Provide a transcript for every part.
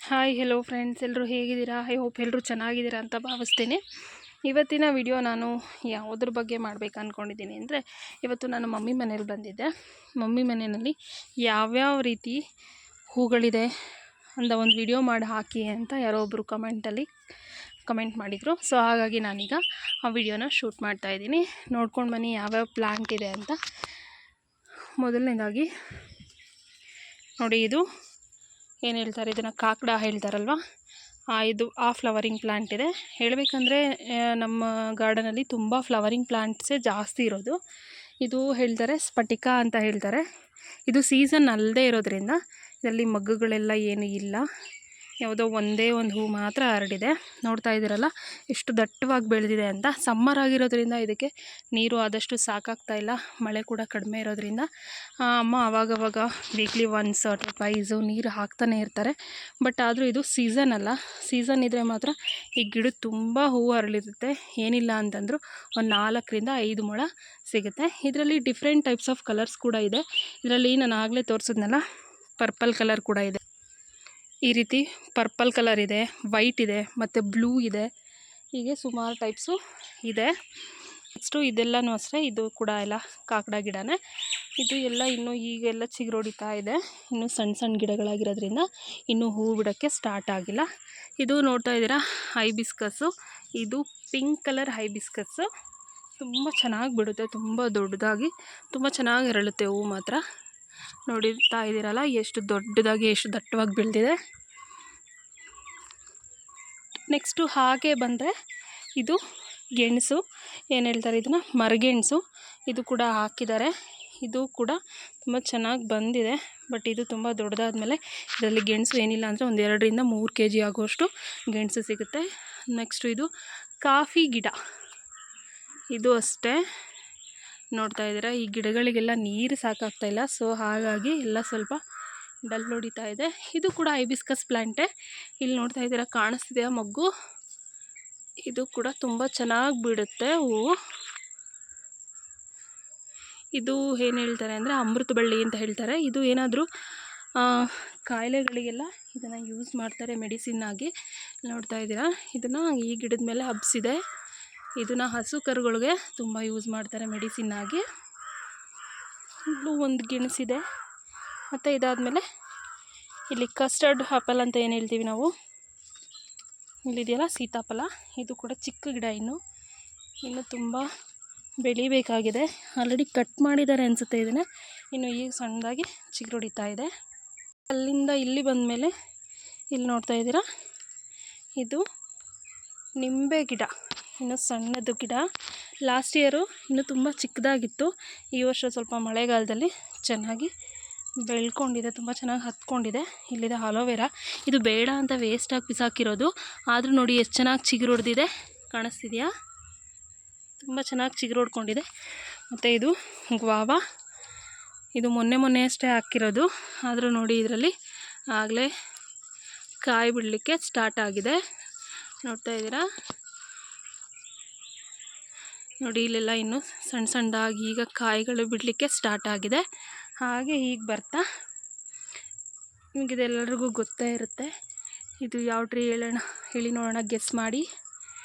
Hi hello friends, ಎಲ್ಲರೂ ಹೇಗಿದ್ದೀರಾ? I hope ಎಲ್ಲರೂ ಚೆನ್ನಾಗಿದ್ದೀರಾ ಅಂತ ಭಾವಿಸ್ತೀನಿ. ಇವತ್ತಿನ ವಿಡಿಯೋ ನಾನು ಯಾವುದ್ರ ಬಗ್ಗೆ ಮಾಡಬೇಕು ಅಂದ್ಕೊಂಡಿದ್ದೀನಿ ಅಂದರೆ, ಇವತ್ತು ನಾನು ಮಮ್ಮಿ ಮನೇಲಿ ಬಂದಿದ್ದೆ. ಮಮ್ಮಿ ಮನೆಯಲ್ಲಿ ಯಾವ್ಯಾವ ರೀತಿ ಹೂಗಳಿದೆ ಅಂತ ಒಂದು ವಿಡಿಯೋ ಮಾಡಿ ಹಾಕಿ ಅಂತ ಯಾರೋ ಒಬ್ಬರು ಕಮೆಂಟ್ ಮಾಡಿದರು. ಸೊ ಹಾಗಾಗಿ ನಾನೀಗ ಆ ವಿಡಿಯೋನ ಶೂಟ್ ಮಾಡ್ತಾಯಿದ್ದೀನಿ. ನೋಡ್ಕೊಂಡು ಬನ್ನಿ ಯಾವ್ಯಾವ ಪ್ಲಾಂಟ್ ಇದೆ ಅಂತ. ಮೊದಲನೇದಾಗಿ ನೋಡಿ, ಇದು ಏನು ಹೇಳ್ತಾರೆ, ಇದನ್ನು ಕಾಕಡ ಹೇಳ್ತಾರಲ್ವ, ಇದು ಫ್ಲವರಿಂಗ್ ಪ್ಲ್ಯಾಂಟ್ ಇದೆ. ಹೇಳಬೇಕಂದ್ರೆ ನಮ್ಮ ಗಾರ್ಡನಲ್ಲಿ ತುಂಬ ಫ್ಲವರಿಂಗ್ ಪ್ಲ್ಯಾಂಟ್ಸೇ ಜಾಸ್ತಿ ಇರೋದು. ಇದು ಹೇಳ್ತಾರೆ ಸ್ಫಟಿಕ ಅಂತ ಹೇಳ್ತಾರೆ. ಇದು ಸೀಸನ್ ಅಲ್ಲದೆ ಇರೋದ್ರಿಂದ ಇದರಲ್ಲಿ ಮಗ್ಗುಗಳೆಲ್ಲ ಏನೂ ಇಲ್ಲ. ಯಾವುದೋ ಒಂದೇ ಒಂದು ಹೂ ಮಾತ್ರ ಹರಡಿದೆ. ನೋಡ್ತಾ ಇದ್ದೀರಲ್ಲ ಎಷ್ಟು ದಟ್ಟವಾಗಿ ಬೆಳೆದಿದೆ ಅಂತ. ಸಮ್ಮರ್ ಆಗಿರೋದ್ರಿಂದ ಇದಕ್ಕೆ ನೀರು ಆದಷ್ಟು ಸಾಕಾಗ್ತಾಯಿಲ್ಲ. ಮಳೆ ಕೂಡ ಕಡಿಮೆ ಇರೋದ್ರಿಂದ ಅಮ್ಮ ಆವಾಗವಾಗ ವೀಕ್ಲಿ ಒನ್ಸ್ ಟ್ವೈಸು ನೀರು ಹಾಕ್ತಾನೆ ಇರ್ತಾರೆ. ಬಟ್ ಆದರೂ ಇದು ಸೀಸನ್ ಅಲ್ಲ. ಸೀಸನ್ ಇದ್ದರೆ ಮಾತ್ರ ಈ ಗಿಡ ತುಂಬ ಹೂವು ಅರಳಿರುತ್ತೆ. ಏನಿಲ್ಲ ಅಂತಂದರೂ ಒಂದು 4-5 ಮೊಳ ಸಿಗುತ್ತೆ. ಇದರಲ್ಲಿ ಡಿಫ್ರೆಂಟ್ ಟೈಪ್ಸ್ ಆಫ್ ಕಲರ್ಸ್ ಕೂಡ ಇದೆ. ಇದರಲ್ಲಿ ನಾನು ಆಗಲೇ ತೋರಿಸಿದ್ನಲ್ಲ, ಪರ್ಪಲ್ ಕಲರ್ ಕೂಡ ಇದೆ. ಈ ರೀತಿ ಪರ್ಪಲ್ ಕಲರ್ ಇದೆ, ವೈಟ್ ಇದೆ, ಮತ್ತು ಬ್ಲೂ ಇದೆ. ಹೀಗೆ ಸುಮಾರು ಟೈಪ್ಸು ಇದೆ. ನೆಕ್ಸ್ಟು ಇದೆಲ್ಲನೂ ಅಷ್ಟೇ. ಇದು ಕೂಡ ಎಲ್ಲ ಕಾಕಡ ಗಿಡನೇ. ಇದು ಎಲ್ಲ ಇನ್ನೂ ಈಗೆಲ್ಲ ಚಿಗುರೊಡಿತಾ ಇದೆ. ಇನ್ನೂ ಸಣ್ಣ ಸಣ್ಣ ಗಿಡಗಳಾಗಿರೋದ್ರಿಂದ ಇನ್ನೂ ಹೂ ಬಿಡೋಕ್ಕೆ ಸ್ಟಾರ್ಟ್ ಆಗಿಲ್ಲ. ಇದು ನೋಡ್ತಾ ಇದ್ದೀರಾ ಹೈಬಿಸ್ಕಸ್ಸು. ಇದು ಪಿಂಕ್ ಕಲರ್ ಹೈಬಿಸ್ಕಸ್ಸು. ತುಂಬ ಚೆನ್ನಾಗಿ ಬಿಡುತ್ತೆ, ತುಂಬ ದೊಡ್ಡದಾಗಿ ತುಂಬ ಚೆನ್ನಾಗಿ ಅರಳುತ್ತೆ ಹೂ ಮಾತ್ರ. ನೋಡಿರ್ತಾ ಇದ್ದೀರಲ್ಲ ಎಷ್ಟು ದೊಡ್ಡದಾಗಿ ಎಷ್ಟು ದಟ್ಟವಾಗಿ ಬೆಳೆದಿದೆ. ನೆಕ್ಸ್ಟು ಹಾಗೆ ಬಂದರೆ ಇದು ಗೆಣಸು, ಏನು ಹೇಳ್ತಾರೆ ಇದನ್ನು, ಮರಗೆಣಸು. ಇದು ಕೂಡ ಹಾಕಿದ್ದಾರೆ. ಇದು ಕೂಡ ತುಂಬ ಚೆನ್ನಾಗಿ ಬಂದಿದೆ. ಬಟ್ ಇದು ತುಂಬ ದೊಡ್ಡದಾದ್ಮೇಲೆ ಇದರಲ್ಲಿ ಗೆಣಸು ಏನಿಲ್ಲ ಅಂದರೆ ಒಂದು 2-3 kg ಆಗುವಷ್ಟು ಗೆಣಸು ಸಿಗುತ್ತೆ. ನೆಕ್ಸ್ಟು ಇದು ಕಾಫಿ ಗಿಡ. ಇದು ಅಷ್ಟೇ. ನೋಡ್ತಾ ಇದ್ದೀರಾ ಈ ಗಿಡಗಳಿಗೆಲ್ಲ ನೀರು ಸಾಕಾಗ್ತಾಯಿಲ್ಲ. ಸೊ ಹಾಗಾಗಿ ಎಲ್ಲ ಸ್ವಲ್ಪ ಡಲ್ ಹೊಡಿತಾ ಇದೆ. ಇದು ಕೂಡ ಹೈಬಿಸ್ಕಸ್ ಪ್ಲ್ಯಾಂಟೇ. ಇಲ್ಲಿ ನೋಡ್ತಾ ಇದ್ದೀರಾ ಕಾಣಿಸ್ತಿದೆಯಾ ಮೊಗ್ಗು. ಇದು ಕೂಡ ತುಂಬ ಚೆನ್ನಾಗಿ ಬಿಡುತ್ತೆ ಹೂವು. ಇದು ಏನು ಹೇಳ್ತಾರೆ ಅಂದರೆ ಅಮೃತ ಬಳ್ಳಿ ಅಂತ ಹೇಳ್ತಾರೆ. ಇದು ಏನಾದರೂ ಕಾಯಿಲೆಗಳಿಗೆಲ್ಲ ಇದನ್ನು ಯೂಸ್ ಮಾಡ್ತಾರೆ ಮೆಡಿಸಿನ್ನಾಗಿ. ನೋಡ್ತಾ ಇದ್ದೀರಾ ಇದನ್ನು ಈ ಗಿಡದ ಮೇಲೆ ಹಬ್ಸಿದೆ. ಇದನ್ನು ಹಸು ಕರುಗಳಿಗೆ ತುಂಬ ಯೂಸ್ ಮಾಡ್ತಾರೆ ಮೆಡಿಸಿನ್ನಾಗಿ. ಇಲ್ಲೂ ಒಂದು ಗೆಣಸಿದೆ. ಮತ್ತು ಇದಾದಮೇಲೆ ಇಲ್ಲಿ ಕಸ್ಟರ್ಡ್ ಆ್ಯಪಲ್ ಅಂತ ಏನು ಹೇಳ್ತೀವಿ ನಾವು, ಇಲ್ಲಿದೆಯಲ್ಲ ಸೀತಾಫಲ. ಇದು ಕೂಡ ಚಿಕ್ಕ ಗಿಡ, ಇನ್ನು ತುಂಬ ಬೆಳಿಬೇಕಾಗಿದೆ. ಆಲ್ರೆಡಿ ಕಟ್ ಮಾಡಿದ್ದಾರೆ ಅನಿಸುತ್ತೆ ಇದನ್ನು. ಇನ್ನು ಈಗ ಸಣ್ಣದಾಗಿ ಚಿಗುರೊಡಿತಾ ಇದೆ. ಅಲ್ಲಿಂದ ಇಲ್ಲಿ ಬಂದಮೇಲೆ ಇಲ್ಲಿ ನೋಡ್ತಾ ಇದ್ದೀರಾ ಇದು ನಿಂಬೆ ಗಿಡ. ಇನ್ನು ಸಣ್ಣದು ಗಿಡ. ಲಾಸ್ಟ್ ಇಯರು ಇನ್ನೂ ತುಂಬ ಚಿಕ್ಕದಾಗಿತ್ತು. ಈ ವರ್ಷ ಸ್ವಲ್ಪ ಮಳೆಗಾಲದಲ್ಲಿ ಚೆನ್ನಾಗಿ ಬೆಳ್ಕೊಂಡಿದೆ, ತುಂಬ ಚೆನ್ನಾಗಿ ಹತ್ಕೊಂಡಿದೆ. ಇಲ್ಲಿದೆ ಅಲೋವೆರಾ. ಇದು ಬೇಡ ಅಂತ ವೇಸ್ಟಾಗಿ ಬಿಸಾಕಿರೋದು. ಆದರೂ ನೋಡಿ ಎಷ್ಟು ಚೆನ್ನಾಗಿ ಚಿಗುರೊಡೆದಿದೆ, ಕಾಣಿಸ್ತಿದೆಯಾ? ತುಂಬ ಚೆನ್ನಾಗಿ ಚಿಗುರೊಡ್ಕೊಂಡಿದೆ. ಮತ್ತು ಇದು ಗ್ವಾವಾ. ಇದು ಮೊನ್ನೆ ಅಷ್ಟೇ ಹಾಕಿರೋದು. ಆದರೂ ನೋಡಿ ಇದರಲ್ಲಿ ಆಗಲೇ ಕಾಯಿ ಬಿಡಲಿಕ್ಕೆ ಸ್ಟಾರ್ಟ್ ಆಗಿದೆ. ನೋಡ್ತಾ ಇದ್ದೀರಾ ನೋಡಿ, ಇಲ್ಲೆಲ್ಲ ಇನ್ನೂ ಸಣ್ಣದಾಗಿ ಈಗ ಕಾಯಿಗಳು ಬಿಡಲಿಕ್ಕೆ ಸ್ಟಾರ್ಟ್ ಆಗಿದೆ. ಹಾಗೆ ಈಗ ಬರ್ತಾ ನಿಮಗಿದೆಲ್ಲರಿಗೂ ಗೊತ್ತೇ ಇರುತ್ತೆ. ಇದು ಯಾವ ಟ್ರೀ ಹೇಳಿ ನೋಡೋಣ, ಗೆಸ್ ಮಾಡಿ.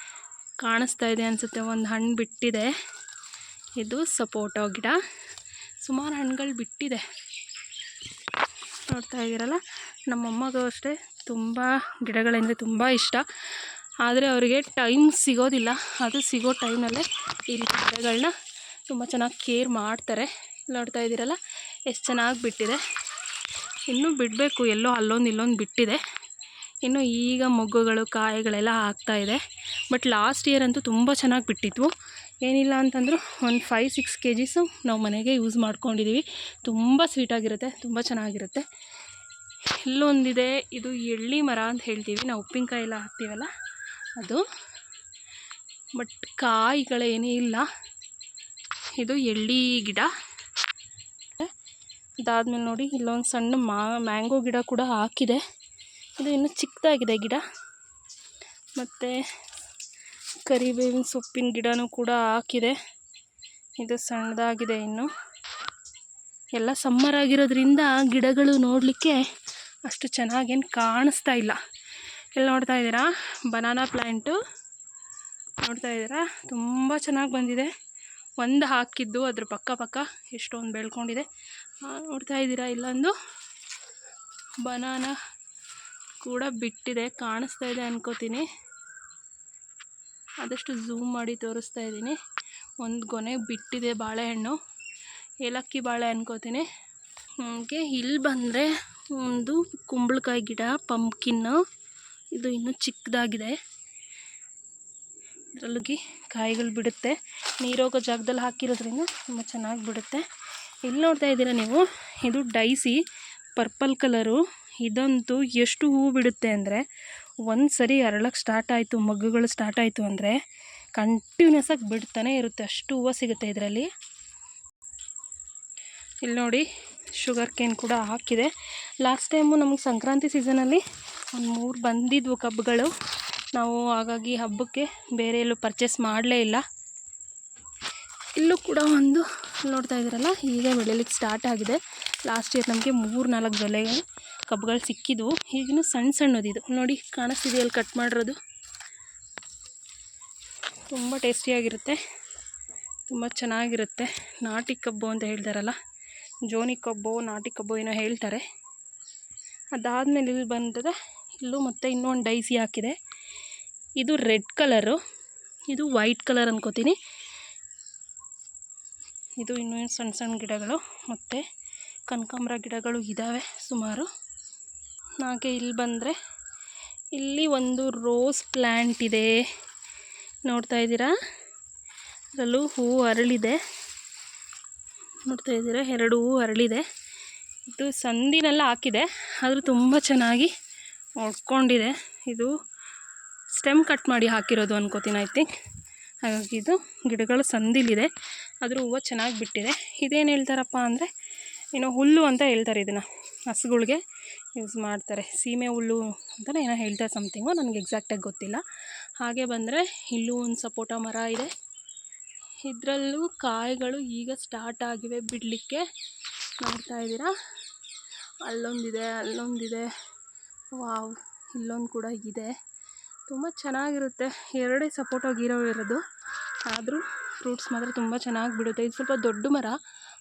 ಕಾಣಿಸ್ತಾ ಇದೆ ಅನಿಸುತ್ತೆ, ಒಂದು ಹಣ್ಣು ಬಿಟ್ಟಿದೆ. ಇದು ಸಪೋಟೊ ಗಿಡ. ಸುಮಾರು ಹಣ್ಣುಗಳು ಬಿಟ್ಟಿದೆ. ನೋಡ್ತಾ ಇದ್ದೀರಲ್ಲ, ನಮ್ಮಮ್ಮಗೂ ಅಷ್ಟೇ ತುಂಬ ಗಿಡಗಳೆಂದರೆ ತುಂಬ ಇಷ್ಟ. ಆದರೆ ಅವರಿಗೆ ಟೈಮ್ ಸಿಗೋದಿಲ್ಲ. ಅದು ಸಿಗೋ ಟೈಮಲ್ಲೇ ಈ ರೀತಿ ಗಿಡಗಳನ್ನ ತುಂಬ ಚೆನ್ನಾಗಿ ಕೇರ್ ಮಾಡ್ತಾರೆ. ನೋಡ್ತಾ ಇದ್ದೀರಲ್ಲ ಎಷ್ಟು ಚೆನ್ನಾಗಿ ಬಿಟ್ಟಿದೆ. ಇನ್ನೂ ಬಿಡಬೇಕು, ಎಲ್ಲೋ ಅಲ್ಲೊಂದು ಇಲ್ಲೊಂದು ಬಿಟ್ಟಿದೆ. ಇನ್ನು ಈಗ ಮೊಗ್ಗುಗಳು ಕಾಯಿಗಳೆಲ್ಲ ಆಗ್ತಾಯಿದೆ. ಬಟ್ ಲಾಸ್ಟ್ ಇಯರ್ ಅಂತೂ ತುಂಬ ಚೆನ್ನಾಗಿ ಬಿಟ್ಟಿದ್ವು. ಏನಿಲ್ಲ ಅಂತಂದರೂ ಒಂದು 5-6 kg ನಾವು ಮನೆಗೆ ಯೂಸ್ ಮಾಡ್ಕೊಂಡಿದ್ದೀವಿ. ತುಂಬ ಸ್ವೀಟಾಗಿರುತ್ತೆ, ತುಂಬ ಚೆನ್ನಾಗಿರುತ್ತೆ. ಇಲ್ಲೊಂದಿದೆ, ಇದು ಎಳ್ಳಿ ಮರ ಅಂತ ಹೇಳ್ತೀವಿ ನಾವು, ಉಪ್ಪಿನಕಾಯಿ ಎಲ್ಲ ಹಾಕ್ತೀವಲ್ಲ ಅದು. ಬಟ್ ಕಾಯಿಗಳೇನೇ ಇಲ್ಲ. ಇದು ಎಳ್ಳಿ ಗಿಡ. ಅದಾದಮೇಲೆ ನೋಡಿ ಇಲ್ಲೊಂದು ಸಣ್ಣ ಮ್ಯಾಂಗೋ ಗಿಡ ಕೂಡ ಹಾಕಿದೆ. ಇದು ಇನ್ನೂ ಚಿಕ್ಕದಾಗಿದೆ ಗಿಡ. ಮತ್ತು ಕರಿಬೇವಿನ ಸೊಪ್ಪಿನ ಗಿಡನೂ ಕೂಡ ಹಾಕಿದೆ. ಇದು ಸಣ್ಣದಾಗಿದೆ. ಇನ್ನು ಎಲ್ಲ ಸಮ್ಮರ್ ಆಗಿರೋದ್ರಿಂದ ಗಿಡಗಳು ನೋಡಲಿಕ್ಕೆ ಅಷ್ಟು ಚೆನ್ನಾಗೇನು ಕಾಣಿಸ್ತಾ ಇಲ್ಲ. ಇಲ್ಲಿ ನೋಡ್ತಾ ಇದ್ದೀರಾ ಬನಾನಾ ಪ್ಲ್ಯಾಂಟು ನೋಡ್ತಾ ಇದ್ದೀರಾ, ತುಂಬ ಚೆನ್ನಾಗಿ ಬಂದಿದೆ. ಒಂದು ಹಾಕಿದ್ದು ಅದ್ರ ಪಕ್ಕ ಎಷ್ಟೊಂದು ಬೆಳ್ಕೊಂಡಿದೆ. ನೋಡ್ತಾ ಇದ್ದೀರಾ, ಇಲ್ಲೊಂದು ಬನಾನಾ ಕೂಡ ಬಿಟ್ಟಿದೆ, ಕಾಣಿಸ್ತಾ ಇದೆ ಅನ್ಕೋತೀನಿ. ಆದಷ್ಟು ಝೂಮ್ ಮಾಡಿ ತೋರಿಸ್ತಾ ಇದ್ದೀನಿ. ಒಂದು ಗೊನೆ ಬಿಟ್ಟಿದೆ ಬಾಳೆಹಣ್ಣು, ಏಲಕ್ಕಿ ಬಾಳೆ ಅನ್ಕೋತೀನಿ. ಹಾಗೆ ಇಲ್ಲಿ ಬಂದರೆ ಒಂದು ಕುಂಬಳಕಾಯಿ ಗಿಡ, ಪಂಪ್ಕಿನ್ನು, ಇದು ಇನ್ನೂ ಚಿಕ್ಕದಾಗಿದೆ. ಇದರಲ್ಲಿ ಕಾಯಿಗಳು ಬಿಡುತ್ತೆ, ನೀರೋಗೋ ಜಾಗದಲ್ಲಿ ಹಾಕಿರೋದ್ರಿಂದ ತುಂಬ ಚೆನ್ನಾಗಿ ಬಿಡುತ್ತೆ. ಇಲ್ಲಿ ನೋಡ್ತಾ ಇದ್ದೀರಾ ನೀವು, ಇದು ಡೈಸಿ ಪರ್ಪಲ್ ಕಲರು. ಇದಂತೂ ಎಷ್ಟು ಹೂವು ಬಿಡುತ್ತೆ ಅಂದರೆ, ಒಂದು ಸರಿ ಅರಳಕ್ಕೆ ಸ್ಟಾರ್ಟ್ ಆಯಿತು, ಮಗ್ಗುಗಳು ಸ್ಟಾರ್ಟ್ ಆಯಿತು ಅಂದರೆ ಕಂಟಿನ್ಯೂಸ್ ಆಗಿ ಬಿಡ್ತಾನೆ ಇರುತ್ತೆ, ಅಷ್ಟು ಹೂವು ಸಿಗುತ್ತೆ ಇದರಲ್ಲಿ. ಇಲ್ಲಿ ನೋಡಿ ಶುಗರ್ ಕೇನ್ ಕೂಡ ಹಾಕಿದೆ. ಲಾಸ್ಟ್ ಟೈಮು ನಮಗೆ ಸಂಕ್ರಾಂತಿ ಸೀಸನಲ್ಲಿ ಒಂದು 3 ಬಂದಿದ್ವು ಕಬ್ಬುಗಳು. ನಾವು ಹಾಗಾಗಿ ಹಬ್ಬಕ್ಕೆ ಬೇರೆ ಎಲ್ಲೂ ಪರ್ಚೇಸ್ ಮಾಡಲೇ ಇಲ್ಲ. ಇಲ್ಲೂ ಕೂಡ ಒಂದು ನೋಡ್ತಾ ಇದ್ದೀರಲ್ಲ, ಈಗ ಬೆಳೀಲಿಕ್ಕೆ ಸ್ಟಾರ್ಟ್ ಆಗಿದೆ. ಲಾಸ್ಟ್ ಇಯರ್ ನಮಗೆ 3-4 ಜೊಲೆಗಳು ಕಬ್ಬುಗಳು ಸಿಕ್ಕಿದ್ವು. ಈಗಿನೂ ಸಣ್ಣದಿದು ನೋಡಿ, ಕಾಣಿಸ್ತಿದೆಯಲ್ಲಿ ಕಟ್ ಮಾಡಿರೋದು. ತುಂಬ ಟೇಸ್ಟಿಯಾಗಿರುತ್ತೆ, ತುಂಬ ಚೆನ್ನಾಗಿರುತ್ತೆ. ನಾಟಿ ಕಬ್ಬು ಅಂತ ಹೇಳ್ತಾರಲ್ಲ, ಜೋನಿ ಕಬ್ಬು, ನಾಟಿ ಕಬ್ಬು ಏನೋ ಹೇಳ್ತಾರೆ. ಅದಾದಮೇಲೆ ಇಲ್ಲಿ ಬಂದರೆ ಇಲ್ಲೂ ಮತ್ತೆ ಇನ್ನೊಂದು ಡೈಸಿ ಹಾಕಿದೆ. ಇದು ರೆಡ್ ಕಲರು, ಇದು ವೈಟ್ ಕಲರ್ ಅನ್ಕೋತೀನಿ. ಇದು ಇನ್ನೂ ಸಣ್ಣ ಗಿಡಗಳು ಮತ್ತು ಕನಕಾಂಬರ ಗಿಡಗಳು ಇದ್ದಾವೆ ಸುಮಾರು. ಹಾಗೆ ಇಲ್ಲಿ ಬಂದರೆ ಇಲ್ಲಿ ಒಂದು ರೋಸ್ ಪ್ಲ್ಯಾಂಟ್ ಇದೆ, ನೋಡ್ತಾ ಇದ್ದೀರಾ. ಅದರಲ್ಲೂ ಹೂವು ಅರಳಿದೆ, ನೋಡ್ತಾ ಇದ್ದೀರಾ, 2 ಹೂವು ಅರಳಿದೆ. ಇದು ಸಂದಿನೆಲ್ಲ ಹಾಕಿದೆ, ಆದರೂ ತುಂಬ ಚೆನ್ನಾಗಿ ಒಡ್ಕೊಂಡಿದೆ. ಇದು ಸ್ಟೆಮ್ ಕಟ್ ಮಾಡಿ ಹಾಕಿರೋದು ಅನ್ಕೋತೀನಿ, ಐ ಥಿಂಕ್. ಹಾಗಾಗಿ ಇದು ಗಿಡಗಳು ಸಂದಿಲಿದೆ, ಆದರೂ ಹೂವು ಚೆನ್ನಾಗಿ ಬಿಟ್ಟಿದೆ. ಇದೇನು ಹೇಳ್ತಾರಪ್ಪ ಅಂದರೆ, ಏನೋ ಹುಲ್ಲು ಅಂತ ಹೇಳ್ತಾರೆ, ಇದನ್ನು ಹಸುಗಳಿಗೆ ಯೂಸ್ ಮಾಡ್ತಾರೆ, ಸೀಮೆ ಹುಲ್ಲು ಅಂತಲೇ ಏನೋ ಹೇಳ್ತಾರೆ ಸಮಥಿಂಗು, ನನಗೆ ಎಕ್ಸಾಕ್ಟಾಗಿ ಗೊತ್ತಿಲ್ಲ. ಹಾಗೆ ಬಂದರೆ ಇಲ್ಲೂ ಒಂದು ಸಪೋಟ ಮರ ಇದೆ. ಇದರಲ್ಲೂ ಕಾಯಿಗಳು ಈಗ ಸ್ಟಾರ್ಟ್ ಆಗಿವೆ ಬಿಡಲಿಕ್ಕೆ, ನೋಡ್ತಾ ಇದ್ದೀರಾ. ಅಲ್ಲೊಂದಿದೆ, ವಾವ್, ಇಲ್ಲೊಂದು ಕೂಡ ಇದೆ. ತುಂಬ ಚೆನ್ನಾಗಿರುತ್ತೆ. 2 ಸಪೋಟ ಇರೋದು, ಆದರೂ ಫ್ರೂಟ್ಸ್ ಮಾತ್ರ ತುಂಬ ಚೆನ್ನಾಗಿ ಬಿಡುತ್ತೆ. ಇದು ಸ್ವಲ್ಪ ದೊಡ್ಡ ಮರ,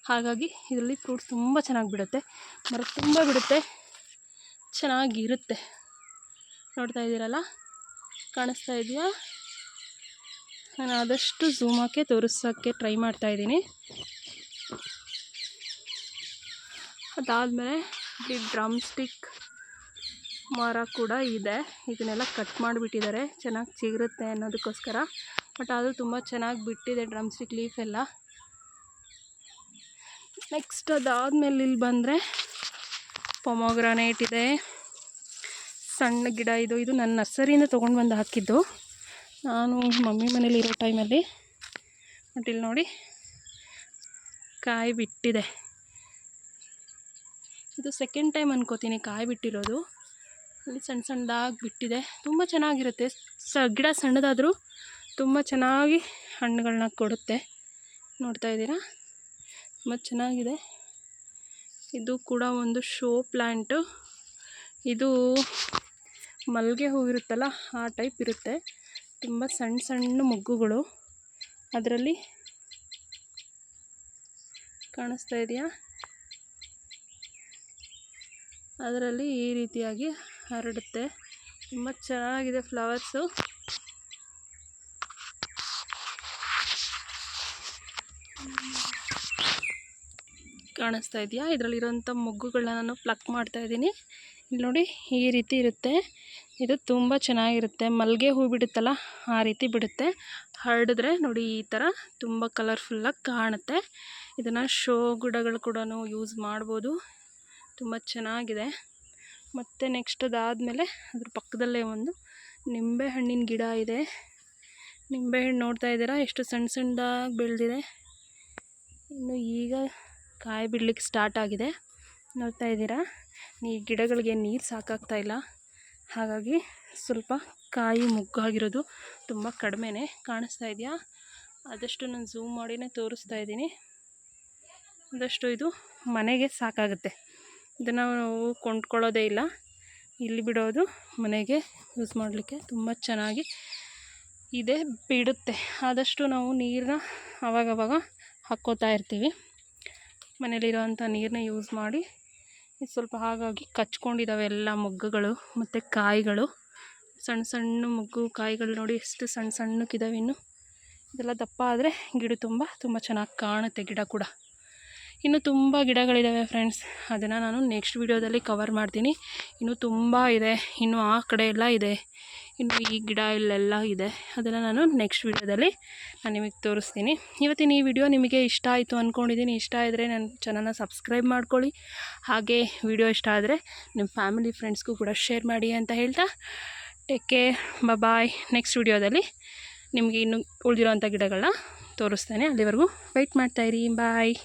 ಹಾಗಾಗಿ ಇದರಲ್ಲಿ ಫ್ರೂಟ್ಸ್ ತುಂಬ ಚೆನ್ನಾಗಿ ಬಿಡುತ್ತೆ. ಮರ ತುಂಬ ಬಿಡುತ್ತೆ, ಚೆನ್ನಾಗಿರುತ್ತೆ. ನೋಡ್ತಾ ಇದ್ದೀರಲ್ಲ, ಕಾಣಿಸ್ತಾ ಇದೆಯಾ? ನಾನು ಆದಷ್ಟು ಝೂಮಕ್ಕೆ ತೋರಿಸೋಕ್ಕೆ ಟ್ರೈ ಮಾಡ್ತಾಯಿದ್ದೀನಿ. ಅದಾದಮೇಲೆ ಈ ಡ್ರಮ್ ಸ್ಟಿಕ್ ಮರ ಕೂಡ ಇದೆ. ಇದನ್ನೆಲ್ಲ ಕಟ್ ಮಾಡಿಬಿಟ್ಟಿದ್ದಾರೆ, ಚೆನ್ನಾಗಿ ಚಿಗುರುತ್ತೆ ಅನ್ನೋದಕ್ಕೋಸ್ಕರ. ಬಟ್ ಅದು ತುಂಬ ಚೆನ್ನಾಗಿ ಬಿಟ್ಟಿದೆ ಡ್ರಮ್ ಸ್ಟಿಕ್ ಲೀಫ್ ಎಲ್ಲ. ನೆಕ್ಸ್ಟ್ ಅದಾದಮೇಲೆ ಇಲ್ಲಿ ಬಂದರೆ ಪೊಮೊಗ್ರಾನೇಟ್ ಇದೆ, ಸಣ್ಣ ಗಿಡ. ಇದು ನನ್ನ ನರ್ಸರಿಯಿಂದ ತೊಗೊಂಡು ಬಂದು ಹಾಕಿದ್ದು, ನಾನು ಮಮ್ಮಿ ಮನೇಲಿ ಇರೋ ಟೈಮಲ್ಲಿ. ಬಟ್ ಇಲ್ಲಿ ನೋಡಿ, ಕಾಯಿ ಬಿಟ್ಟಿದೆ. ಇದು ಸೆಕೆಂಡ್ ಟೈಮ್ ಅನ್ಕೋತೀನಿ ಕಾಯಿ ಬಿಟ್ಟಿರೋದು. ಅಲ್ಲಿ ಸಣ್ಣದಾಗಿ ಬಿಟ್ಟಿದೆ, ತುಂಬ ಚೆನ್ನಾಗಿರುತ್ತೆ. ಗಿಡ ಸಣ್ಣದಾದರೂ ತುಂಬ ಚೆನ್ನಾಗಿ ಹಣ್ಣುಗಳನ್ನ ಕೊಡುತ್ತೆ. ನೋಡ್ತಾ ಇದ್ದೀರಾ, ತುಂಬ ಚೆನ್ನಾಗಿದೆ. ಇದು ಕೂಡ ಒಂದು ಶೋ ಪ್ಲ್ಯಾಂಟು. ಇದು ಮಲ್ಲಿಗೆ ಹೂ ಇರುತ್ತಲ್ಲ, ಆ ಟೈಪ್ ಇರುತ್ತೆ. ತುಂಬ ಸಣ್ಣ ಮೊಗ್ಗುಗಳು ಅದರಲ್ಲಿ ಕಾಣಿಸ್ತಾ ಇದೆಯಾ. ಅದರಲ್ಲಿ ಈ ರೀತಿಯಾಗಿ ಹರಡುತ್ತೆ, ತುಂಬ ಚೆನ್ನಾಗಿದೆ ಫ್ಲವರ್ಸು. ಕಾಣಿಸ್ತಾ ಇದೆಯಾ, ಇದರಲ್ಲಿರೋಂಥ ಮೊಗ್ಗುಗಳನ್ನ ನಾನು ಪ್ಲಕ್ ಮಾಡ್ತಾಯಿದ್ದೀನಿ. ಇಲ್ಲಿ ನೋಡಿ, ಈ ರೀತಿ ಇರುತ್ತೆ. ಇದು ತುಂಬ ಚೆನ್ನಾಗಿರುತ್ತೆ. ಮಲ್ಲಿಗೆ ಹೂ ಬಿಡುತ್ತಲ್ಲ, ಆ ರೀತಿ ಬಿಡುತ್ತೆ. ಹರಡಿದ್ರೆ ನೋಡಿ ಈ ಥರ ತುಂಬ ಕಲರ್ಫುಲ್ಲಾಗಿ ಕಾಣುತ್ತೆ. ಇದನ್ನು ಶೋ ಗಿಡಗಳು ಕೂಡ ಯೂಸ್ ಮಾಡ್ಬೋದು, ತುಂಬ ಚೆನ್ನಾಗಿದೆ. ಮತ್ತು ನೆಕ್ಸ್ಟ್ ಅದಾದಮೇಲೆ ಅದ್ರ ಪಕ್ಕದಲ್ಲೇ ಒಂದು ನಿಂಬೆಹಣ್ಣಿನ ಗಿಡ ಇದೆ. ನಿಂಬೆಹಣ್ಣು ನೋಡ್ತಾ ಇದ್ದೀರಾ, ಎಷ್ಟು ಸಣ್ಣದಾಗಿ ಬೆಳೆದಿದೆ. ಇನ್ನು ಈಗ ಕಾಯಿ ಬಿಡಲಿಕ್ಕೆ ಸ್ಟಾರ್ಟ್ ಆಗಿದೆ. ನೋಡ್ತಾ ಇದ್ದೀರಾ, ಈ ಗಿಡಗಳಿಗೆ ನೀರು ಸಾಕಾಗ್ತಾ ಇಲ್ಲ, ಹಾಗಾಗಿ ಸ್ವಲ್ಪ ಕಾಯಿ ಮುಗ್ಗಾಗಿರೋದು ತುಂಬ ಕಡಿಮೆನೇ ಕಾಣಿಸ್ತಾ ಇದೆಯಾ. ಆದಷ್ಟು ನಾನು ಝೂಮ್ ಮಾಡಿನೇ ತೋರಿಸ್ತಾ ಇದ್ದೀನಿ. ಆದಷ್ಟು ಇದು ಮನೆಗೆ ಸಾಕಾಗುತ್ತೆ. ಇದನ್ನು ನಾವು ಕೊಂಡ್ಕೊಳ್ಳೋದೇ ಇಲ್ಲ, ಇಲ್ಲಿ ಬಿಡೋದು, ಮನೆಗೆ ಯೂಸ್ ಮಾಡಲಿಕ್ಕೆ ತುಂಬ ಚೆನ್ನಾಗಿ ಇದೆ, ಬಿಡುತ್ತೆ. ಆದಷ್ಟು ನಾವು ನೀರನ್ನ ಆವಾಗವಾಗ ಹಾಕ್ಕೋತಾ ಇರ್ತೀವಿ. ಮನೇಲಿರೋವಂಥ ನೀರನ್ನ ಯೂಸ್ ಮಾಡಿ ಸ್ವಲ್ಪ ಹಾಗಾಗಿ ಕಚ್ಕೊಂಡಿದ್ದಾವೆ ಎಲ್ಲ ಮೊಗ್ಗುಗಳು ಮತ್ತು ಕಾಯಿಗಳು. ಸಣ್ಣ ಸಣ್ಣ ಮೊಗ್ಗು ಕಾಯಿಗಳು ನೋಡಿ ಎಷ್ಟು ಸಣ್ಣ ಸಣ್ಣಕ್ಕಿದ್ದಾವೆ. ಇನ್ನು ಇದೆಲ್ಲ ದಪ್ಪ ಆದರೆ ಗಿಡ ತುಂಬ ಚೆನ್ನಾಗಿ ಕಾಣುತ್ತೆ. ಗಿಡ ಕೂಡ ಇನ್ನೂ ತುಂಬ ಗಿಡಗಳಿದ್ದಾವೆ ಫ್ರೆಂಡ್ಸ್, ಅದನ್ನು ನಾನು ನೆಕ್ಸ್ಟ್ ವೀಡಿಯೋದಲ್ಲಿ ಕವರ್ ಮಾಡ್ತೀನಿ. ಇನ್ನೂ ತುಂಬ ಇದೆ, ಇನ್ನು ಆ ಕಡೆ ಎಲ್ಲ ಇದೆ, ಇನ್ನು ಈ ಗಿಡ ಇಲ್ಲೆಲ್ಲ ಇದೆ. ಅದನ್ನು ನಾನು ನೆಕ್ಸ್ಟ್ ವೀಡಿಯೋದಲ್ಲಿ ನಾನು ನಿಮಗೆ ತೋರಿಸ್ತೀನಿ. ಇವತ್ತಿನ ಈ ವಿಡಿಯೋ ನಿಮಗೆ ಇಷ್ಟ ಆಯಿತು ಅಂದ್ಕೊಂಡಿದ್ದೀನಿ. ಇಷ್ಟ ಆದರೆ ನನ್ನ ಚಾನಲ್ನ ಸಬ್ಸ್ಕ್ರೈಬ್ ಮಾಡ್ಕೊಳ್ಳಿ. ಹಾಗೆ ವಿಡಿಯೋ ಇಷ್ಟ ಆದರೆ ನಿಮ್ಮ ಫ್ಯಾಮಿಲಿ ಫ್ರೆಂಡ್ಸ್ಗೂ ಕೂಡ ಶೇರ್ ಮಾಡಿ ಅಂತ ಹೇಳ್ತಾ ಟೇಕ್ ಕೇರ್, ಬಾಯ್. ನೆಕ್ಸ್ಟ್ ವೀಡಿಯೋದಲ್ಲಿ ನಿಮಗೆ ಇನ್ನು ಉಳಿದಿರೋಂಥ ಗಿಡಗಳನ್ನ ತೋರಿಸ್ತೇನೆ. ಅಲ್ಲಿವರೆಗೂ ವೆಯ್ಟ್ ಮಾಡ್ತಾಯಿರಿ. ಬಾಯ್.